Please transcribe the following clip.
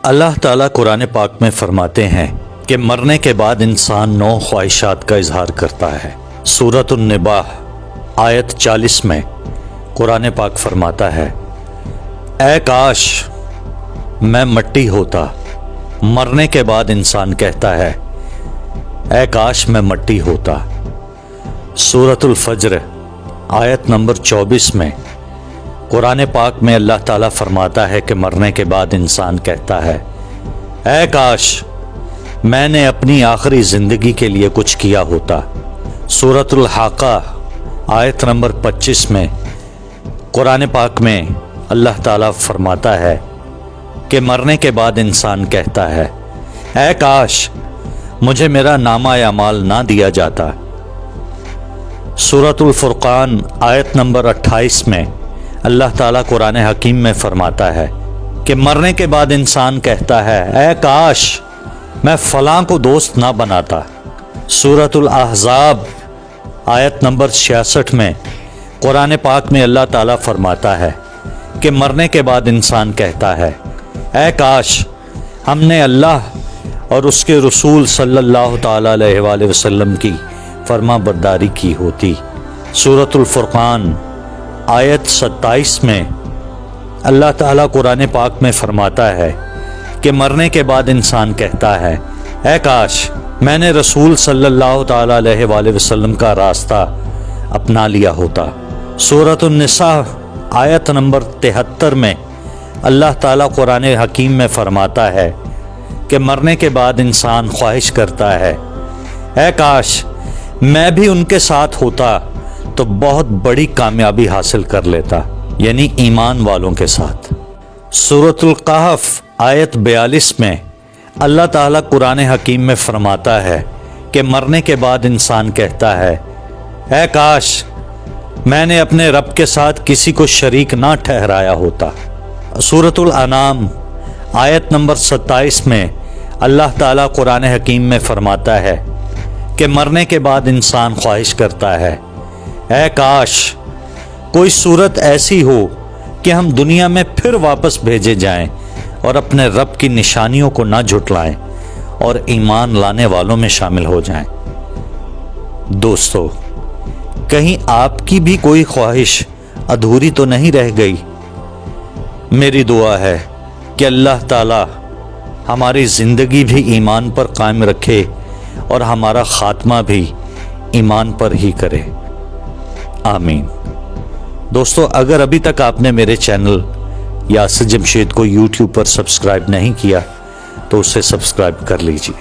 اللہ تعالیٰ قرآن پاک میں فرماتے ہیں کہ مرنے کے بعد انسان 9 خواہشات کا اظہار کرتا ہے۔ سورۃ النباہ آیت 40 میں قرآن پاک فرماتا ہے، اے کاش میں مٹی ہوتا۔ مرنے کے بعد انسان کہتا ہے، اے کاش میں مٹی ہوتا۔ سورۃ الفجر آیت نمبر 24 میں قرآن پاک میں اللہ تعالیٰ فرماتا ہے کہ مرنے کے بعد انسان کہتا ہے، اے کاش میں نے اپنی آخری زندگی کے لیے کچھ کیا ہوتا۔ سورۃ الحاقہ آیت نمبر 25 میں قرآن پاک میں اللہ تعالیٰ فرماتا ہے کہ مرنے کے بعد انسان کہتا ہے، اے کاش مجھے میرا نامہ اعمال نہ دیا جاتا۔ سورۃ الفرقان آیت نمبر 28 میں اللہ تعالیٰ قرآن حکیم میں فرماتا ہے کہ مرنے کے بعد انسان کہتا ہے، اے کاش میں فلاں کو دوست نہ بناتا۔ سورۃ الاحزاب آیت نمبر 66 میں قرآن پاک میں اللہ تعالیٰ فرماتا ہے کہ مرنے کے بعد انسان کہتا ہے، اے کاش ہم نے اللہ اور اس کے رسول صلی اللہ تعالیٰ علیہ وآلہ وسلم کی فرما برداری کی ہوتی۔ سورۃ الفرقان آیت 27 میں اللہ تعالیٰ قرآن پاک میں فرماتا ہے کہ مرنے کے بعد انسان کہتا ہے، اے کاش میں نے رسول صلی اللہ تعالیٰ علیہ وآلہ وسلم کا راستہ اپنا لیا ہوتا۔ سورۃ النساء آیت نمبر 73 میں اللہ تعالیٰ قرآن حکیم میں فرماتا ہے کہ مرنے کے بعد انسان خواہش کرتا ہے، اے کاش میں بھی ان کے ساتھ ہوتا تو بہت بڑی کامیابی حاصل کر لیتا، یعنی ایمان والوں کے ساتھ۔ سورۃ القحف آیت 42 میں اللہ تعالیٰ قرآن حکیم میں فرماتا ہے کہ مرنے کے بعد انسان کہتا ہے، اے کاش میں نے اپنے رب کے ساتھ کسی کو شریک نہ ٹھہرایا ہوتا۔ سورۃ الانعام آیت نمبر 27 میں اللہ تعالیٰ قرآن حکیم میں فرماتا ہے کہ مرنے کے بعد انسان خواہش کرتا ہے، اے کاش کوئی صورت ایسی ہو کہ ہم دنیا میں پھر واپس بھیجے جائیں اور اپنے رب کی نشانیوں کو نہ جھٹلائیں اور ایمان لانے والوں میں شامل ہو جائیں۔ دوستو، کہیں آپ کی بھی کوئی خواہش ادھوری تو نہیں رہ گئی؟ میری دعا ہے کہ اللہ تعالی ہماری زندگی بھی ایمان پر قائم رکھے اور ہمارا خاتمہ بھی ایمان پر ہی کرے، آمین۔ دوستو، اگر ابھی تک آپ نے میرے چینل یاسر جمشید کو یوٹیوب پر سبسکرائب نہیں کیا تو اسے سبسکرائب کر لیجئے۔